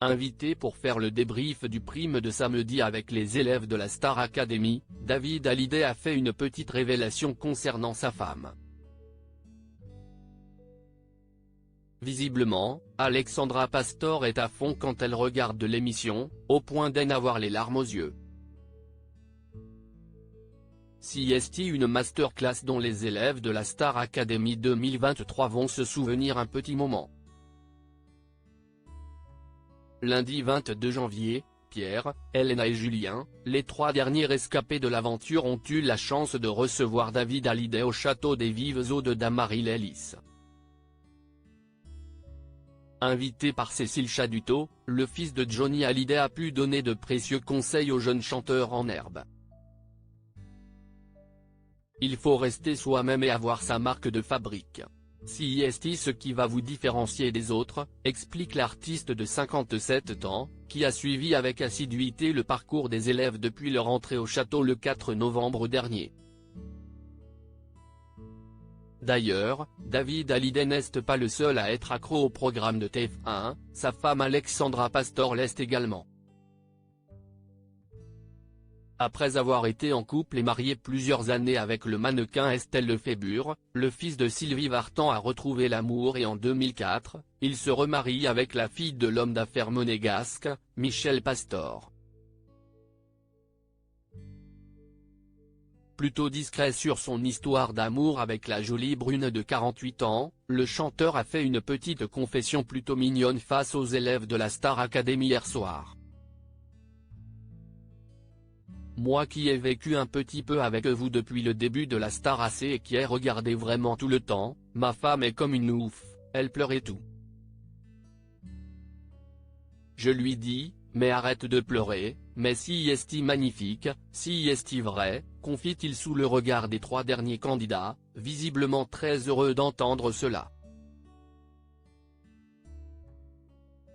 Invité pour faire le débrief du prime de samedi avec les élèves de la Star Academy, David Hallyday a fait une petite révélation concernant sa femme. Visiblement, Alexandra Pastor est à fond quand elle regarde l'émission, au point d'en avoir les larmes aux yeux. CST, une masterclass dont les élèves de la Star Academy 2023 vont se souvenir un petit moment. Lundi 22 janvier, Pierre, Elena et Julien, les 3 derniers rescapés de l'aventure ont eu la chance de recevoir David Hallyday au château des Vives Eaux de Dammaril-Ellis. Invité par Cécile Chaduteau, le fils de Johnny Hallyday a pu donner de précieux conseils au jeune chanteur en herbe. Il faut rester soi-même et avoir sa marque de fabrique. CST, ce qui va vous différencier des autres, explique l'artiste de 57 ans, qui a suivi avec assiduité le parcours des élèves depuis leur entrée au château le 4 novembre dernier. D'ailleurs, David Hallyday n'est pas le seul à être accro au programme de TF1, sa femme Alexandra Pastor l'est également. Après avoir été en couple et marié plusieurs années avec le mannequin Estelle Lefébure, le fils de Sylvie Vartan a retrouvé l'amour et en 2004, il se remarie avec la fille de l'homme d'affaires monégasque, Michel Pastor. Plutôt discret sur son histoire d'amour avec la jolie brune de 48 ans, le chanteur a fait une petite confession plutôt mignonne face aux élèves de la Star Academy hier soir. Moi qui ai vécu un petit peu avec vous depuis le début de la Star AC et qui ai regardé vraiment tout le temps, ma femme est comme une ouf, elle pleurait tout. Je lui dis, mais arrête de pleurer, mais si est magnifique, si est vrai, confie-t-il sous le regard des 3 derniers candidats, visiblement très heureux d'entendre cela.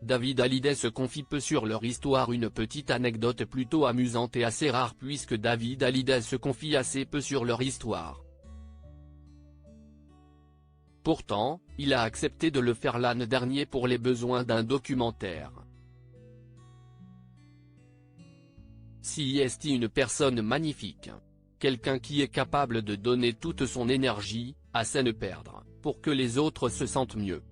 David Hallyday se confie peu sur leur histoire, une petite anecdote plutôt amusante et assez rare puisque David Hallyday se confie assez peu sur leur histoire. Pourtant, il a accepté de le faire l'année dernière pour les besoins d'un documentaire. CST, une personne magnifique. Quelqu'un qui est capable de donner toute son énergie, à se ne perdre, pour que les autres se sentent mieux.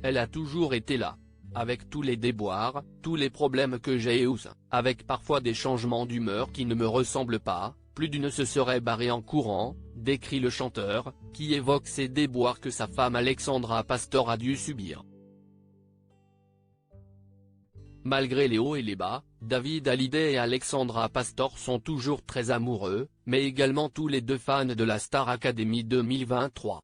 Elle a toujours été là. Avec tous les déboires, tous les problèmes que j'ai eu, avec parfois des changements d'humeur qui ne me ressemblent pas, plus d'une se serait barrée en courant, décrit le chanteur, qui évoque ces déboires que sa femme Alexandra Pastor a dû subir. Malgré les hauts et les bas, David Hallyday et Alexandra Pastor sont toujours très amoureux, mais également tous les 2 fans de la Star Academy 2023.